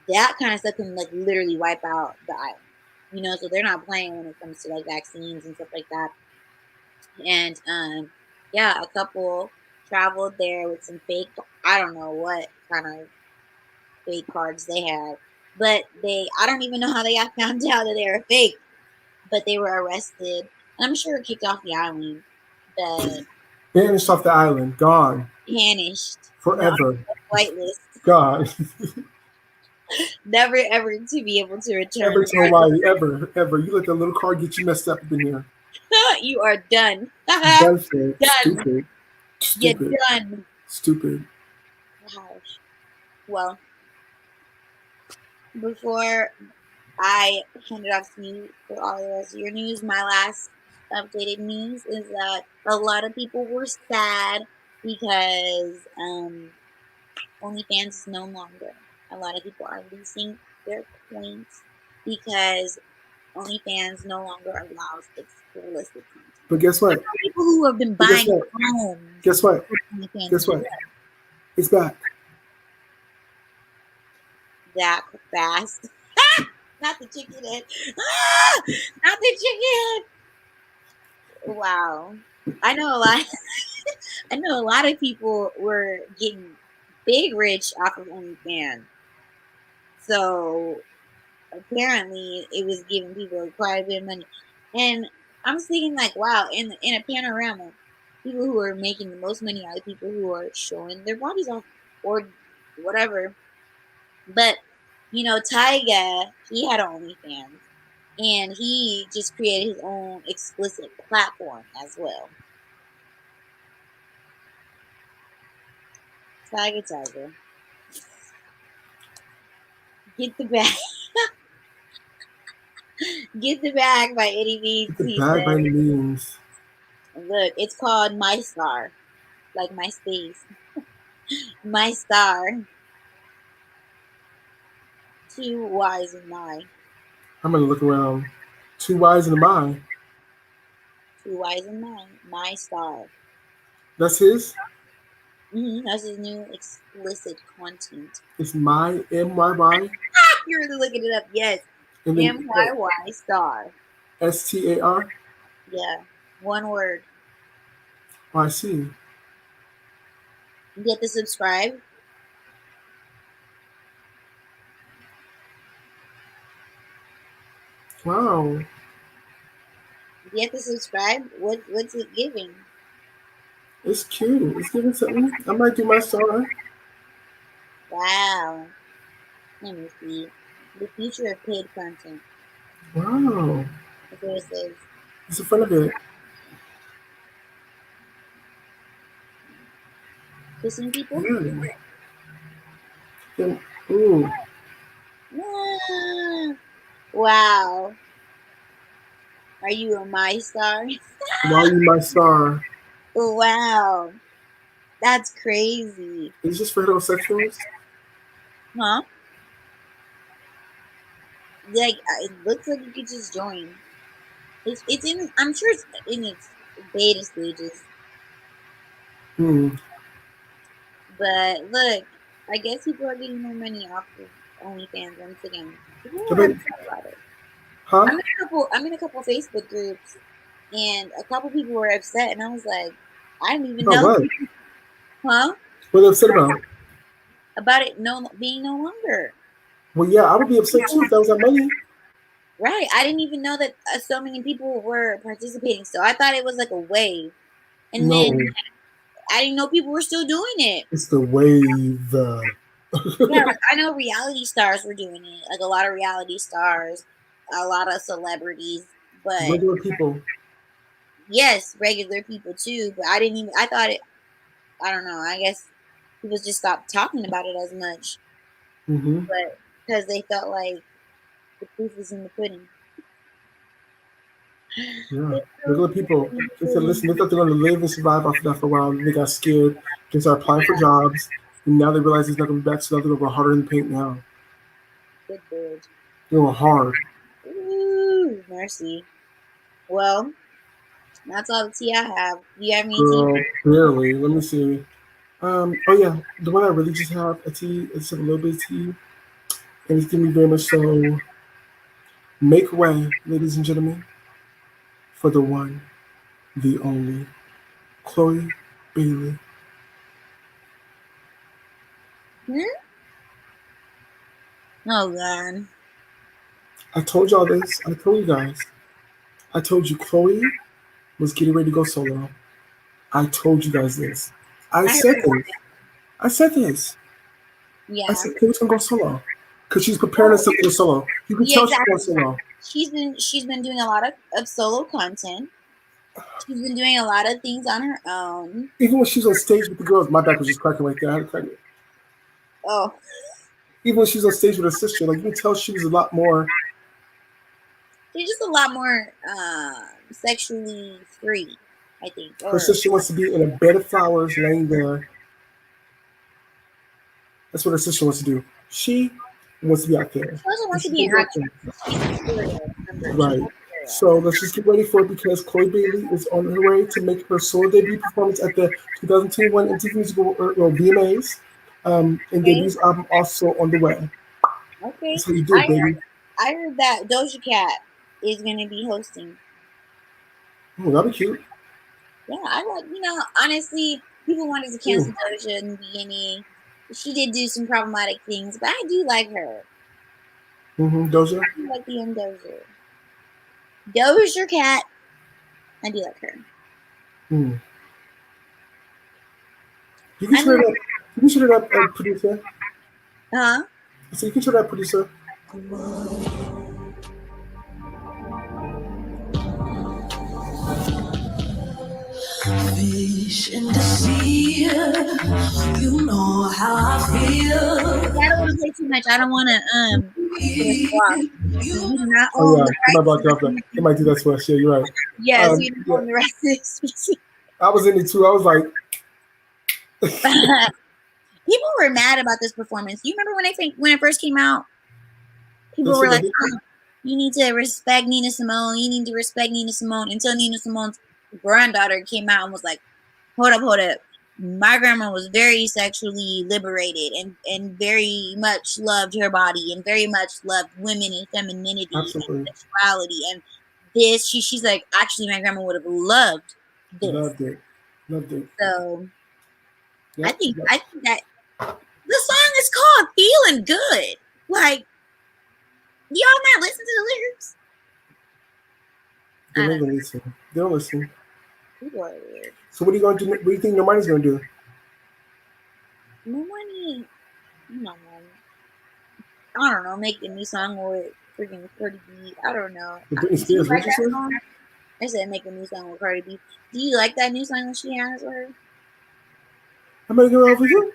that kind of stuff can literally wipe out the island. So they're not playing when it comes to vaccines and stuff like that. And a couple traveled there with some fake, I don't know what kind of fake cards they had, but I don't even know how they got found out that they were fake, but they were arrested. I'm sure it kicked off the island, but Banished off the island. Gone. banished Forever. Whitelist. Gone. Never ever to be able to return. Ever to Hawaii. Ever. You let the little car get you messed up in here. You are done. Done for it. Done. Stupid. You're done. Stupid. Gosh. Well, before I hand it off to you for all the rest of your news, my last updated news is that a lot of people were sad because OnlyFans is no longer. A lot of people are losing their points because OnlyFans no longer allows explicit content. But guess what? People who have been buying homes. Guess what? OnlyFans Guess what? It's back. That fast. Not the chicken head. Not the chicken head. Wow. I know a lot of people were getting big rich off of OnlyFans. So apparently it was giving people quite a bit of money. And I'm thinking wow, in a panorama, people who are making the most money are the people who are showing their bodies off or whatever. But Tyga, he had OnlyFans and he just created his own explicit platform as well. Tyga. Get the bag. Get the bag by any means. Get the bag by any means. Look, it's called My Star. Like MySpace. My Star. 2 Y's in my. I'm going to look around. 2 Y's in my. 2 Y's in my. My Star. That's his? That's his new explicit content. It's my MYY? You're really looking it up. Yes. MYY Star. STAR? Yeah. One word. Oh, I see. You get to subscribe. Wow. You have to subscribe. What's it giving? It's cute. It's giving something. I might do My Star. Wow. Let me see. The future of paid content. Wow. That's what it says. It's in front of it. Kissing people? Yeah. Ooh. Wow. Are you a My Star? Why are you My Star? Wow. That's crazy. Is this for heterosexuals? Huh? It looks like you could just join. It's in. I'm sure it's in its beta stages. But look, I guess people are getting more money off of OnlyFans once again. People are about it. Huh? I'm in a couple Facebook groups, and a couple people were upset, and I was like, I didn't even About know. what? Huh? What are they upset about? About it being no longer. Well, yeah, I would be upset too if that was our money. Right. I didn't even know that so many people were participating. So I thought it was like a wave. And No, then I didn't know people were still doing it. it's the wave. Yeah, like, I know reality stars were doing it. Like a lot of reality stars, a lot of celebrities. But Regular people. yes, regular people too. But I thought it, I don't know. I guess people just stopped talking about it as much. Mm-hmm. But because they felt like the proof is in the pudding. Yeah, regular people. They said, listen, they thought they were going to live and survive off of that for a while. And they got scared. They started applying for jobs. And now they realize it's not going to be back. So now they're going to go harder in the paint now. Good bird. They're going hard. Ooh, mercy. Well, that's all the tea I have. Do you have any Girl, tea? barely. Let me see. Oh, yeah. The one I really just have a tea. It's a little bit of tea. And it's going to be very much so. Make way, ladies and gentlemen, for the one, the only, Chloe Bailey. Oh, God. I told y'all this. I told you guys. I told you Chloe was getting ready to go solo. I told you guys this. I said this. Yeah. I said Chloe's gonna go solo because she's preparing herself to go solo. You can tell she's going solo. She's been doing a lot of solo content. She's been doing a lot of things on her own. Even when she's on stage with the girls, my back was just cracking right there. I had to crack it. Oh. Even when she's on stage with her sister, like you can tell she was a lot more. She's just a lot more sexually free, I think. Her sister wants to be in a bed of flowers laying there. That's what her sister wants to do. She wants to be out there. She also wants to be an actress. Right. So let's just get ready for it because Chloe Bailey is on her way to make her solo debut performance at the 2021 MTV Musical VMAs. And debut album also on the way. Okay. That's how you do it, baby. I heard that Doja Cat is going to be hosting. Oh, that'd be cute. Yeah, I like, honestly, people wanted to cancel Doja in the beginning. She did do some problematic things, but I do like her. Doja? I do like the young Doja. Doja Cat. I do like her. You can turn it up. You can turn it up, producer. Huh? So you can turn it up, producer. Fish in the sea, you know how I feel. I don't want to say too much. I don't want to not Oh yeah, the you might block it off that. They might do that to us. Yeah, you're right. Yes, you don't own the rights to the species. I was in it too. I was like, people were mad about this performance. You remember when it first came out? People were like, oh, you need to respect Nina Simone. You need to respect Nina Simone. Until Nina Simone's granddaughter came out and was like, hold up. My grandma was very sexually liberated and very much loved her body and very much loved women and femininity and sexuality. And this, she's like, actually, my grandma would have loved this. Loved it. So I think that the song is called "Feeling Good." Like, y'all not listen to the lyrics? they don't listen. They don't listen. People are weird. So what are you going to do? What do you think Normani's going to do? Normani, I don't know. Make a new song with freaking Cardi B. I don't know. Britney Spears, like what you that song? I said make a new song with Cardi B. Do you like that new song that she has with her? I'm going to go over you.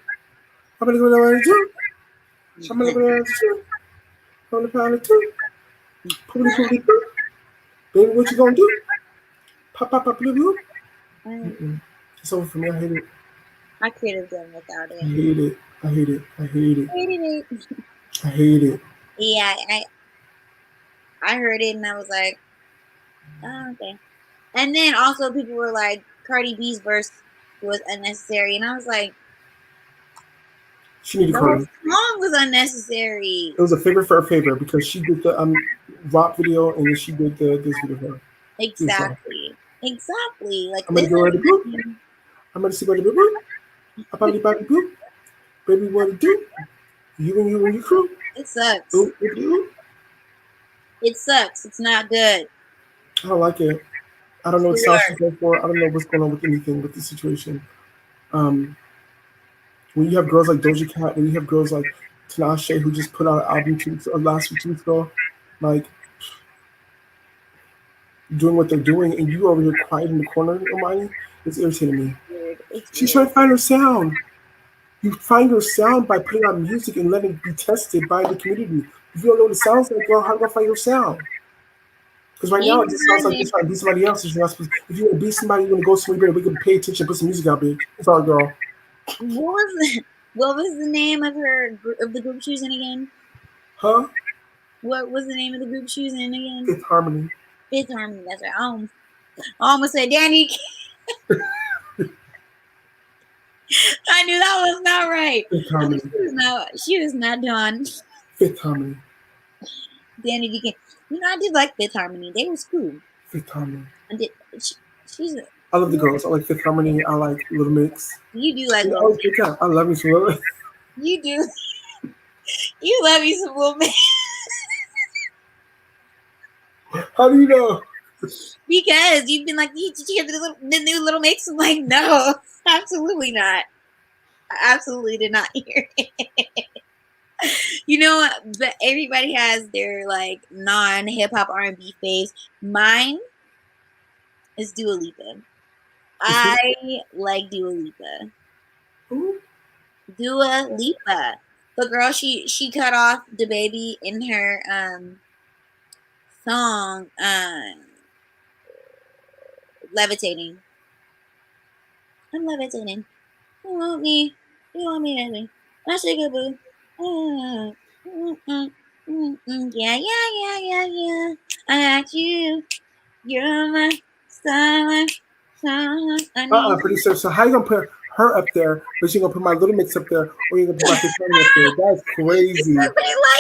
I'm going to go over you. I'm going to go over you. On the pound of two. Poopity. Baby, what you going to do? Pop, blue. It's over for me. I hate it. I could have done without it. I hate it. I hate it. Yeah, I heard it and I was like, oh, okay. And then also people were like, Cardi B's verse was unnecessary, and I was like, She needed The whole closure. song was unnecessary. It was a favor for a favor because she did the rock video and then she did this video for her. Exactly. Like I'm gonna go right to boop. I'm gonna see what the boop. About boop. Baby, what it do? You and your crew. It sucks. Boop, boop, boop. It sucks. It's not good. I don't like it. I don't know what sound she's going for. I don't know what's going on with anything with the situation. When you have girls like Doja Cat, when you have girls like Tinashe who just put out an album last 2 weeks ago, like doing what they're doing, and you over here quiet in the corner, Hermione, it's irritating me. She's trying to find her sound. You find your sound by putting out music and letting it be tested by the community. If you don't know what it sounds like, girl, how do I find your sound? Because right now it just sounds like you're trying to be somebody else. You're not supposed, if you want to be somebody, you're going to go somewhere, we can pay attention, put some music out, bitch. It's all, girl. What was the name of the group she was in again? Huh? What was the name of the group she was in again? Fifth Harmony. Fifth Harmony, that's right. I almost said Danny. I knew that was not right. Fifth Harmony. She was not done. Fifth Harmony. Danny Deacon. You know, I did like Fifth Harmony. They was cool. Fifth Harmony. I love the girls. I like Fifth Harmony. I like Little Mix. You do like Little Mix. I love me some Little Mix. You do. You love me some Little Mix. How do you know? Because you've been like, did you hear the new Little Mix? I'm like, no, absolutely not. I absolutely did not hear it. You know what? But everybody has their like non-hip hop R&B phase. Mine is Dua Lipa. I like Dua Lipa. Who? Dua Lipa. The girl, she cut off the baby in her song Levitating. I'm levitating. You want me, baby. I should go boo. Yeah. I got you. You're my star. Producer. So how you gonna put her up there, but you gonna put my Little Mix up there, or you gonna put my Fifth Harmony up there? That's crazy.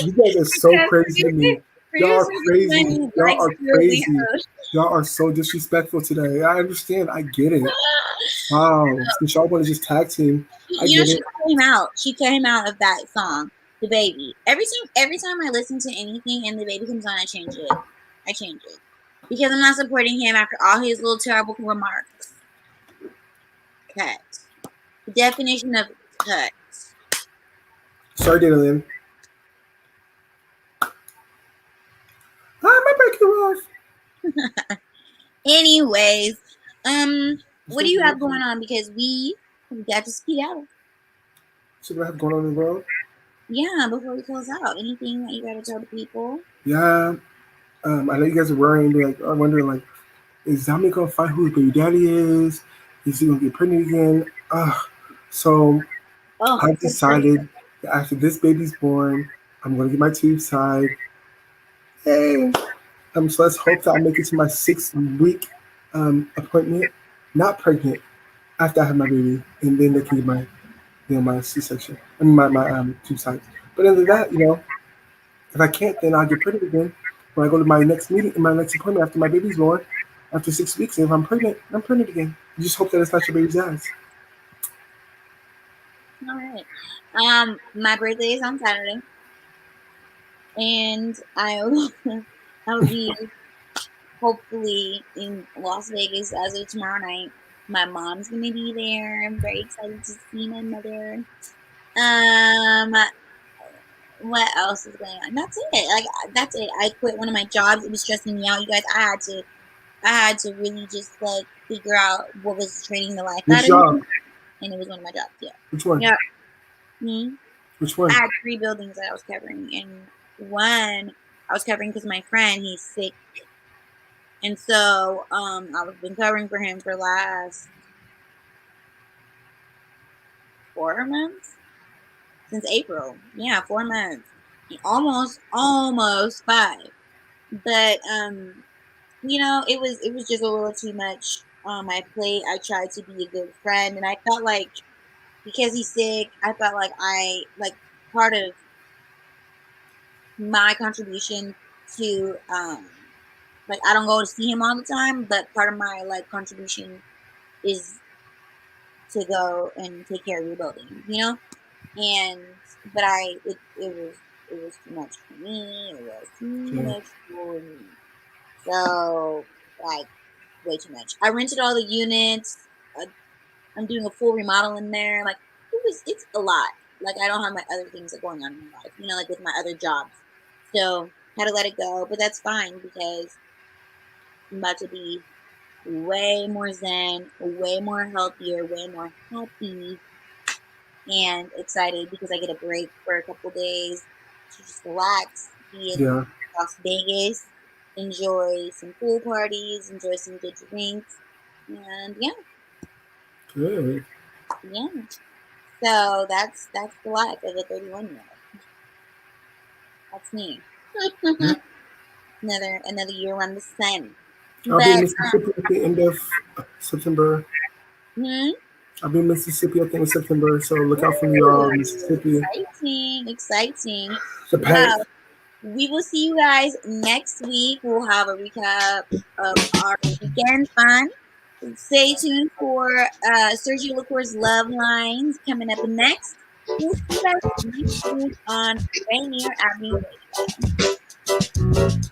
You guys are so crazy to me. Y'all are crazy. Y'all are crazy. Y'all are so disrespectful today. I understand. I get it. Wow. Since y'all want to just tag team, She cut him out of that song, The Baby. Every time I listen to anything and The Baby comes on, I change it. Because I'm not supporting him after all his little terrible remarks. Cut. The definition of cut. Sorry, Dylan. My break you off. Anyways, what do you have going on? Because we got to speak out. So what I have going on in the world? Yeah, before we close out, anything that you got to tell the people? Yeah. I know you guys are worrying, like, I'm wondering, like, is Dominic gonna find who his baby daddy is? Is he gonna get pregnant again? So I decided that after this baby's born, I'm gonna get my tubes tied. Hey, so let's hope that I make it to my 6-week appointment, not pregnant, after I have my baby, and then they can get my C-section. I mean my tubes tied. But other than that, if I can't, then I'll get pregnant again. When I go to my next meeting, my next appointment after my baby's born, after 6 weeks, and if I'm pregnant again. You just hope that it's not your baby's ass. All right. My birthday is on Saturday, and I'll be hopefully in Las Vegas as of tomorrow night. My mom's gonna be there. I'm very excited to see my mother. What else is going on? That's it. That's it. I quit one of my jobs. It was stressing me out, you guys. I had to really just figure out what was draining the life out of me. And it was one of my jobs. Yeah. Which one? Yeah. Which one? I had 3 buildings that I was covering, and one I was covering because my friend, he's sick, and so I've been covering for him for the last 4 months. Since April. Yeah, 4 months. Almost 5. But it was just a little too much on my plate. I tried to be a good friend, and I felt like, because he's sick, I felt like part of my contribution to like I don't go to see him all the time, but part of my like contribution is to go and take care of your building, you know? And but it was too much for me. It was too much for me. So like way too much. I rented all the units. I'm doing a full remodel in there. Like it's a lot. Like I don't have my other things going on in my life, you know, like with my other jobs. So had to let it go, but that's fine because I'm about to be way more zen, way more healthier, way more happy, and excited because I get a break for a couple days to just relax, be in Las Vegas, enjoy some pool parties, enjoy some good drinks, and yeah. Good. Yeah. So that's the life of a 31-year-old. That's me. another year around the sun. I'll be in Mississippi at the end of September. I'll be in Mississippi at the end of September, so look out for me, Mississippi. Exciting. The Well, we will see you guys next week. We'll have a recap of our weekend fun. Stay tuned for Sergio Lacour's Love Lines coming up next. We'll see you guys next week on Rainier Avenue Radio.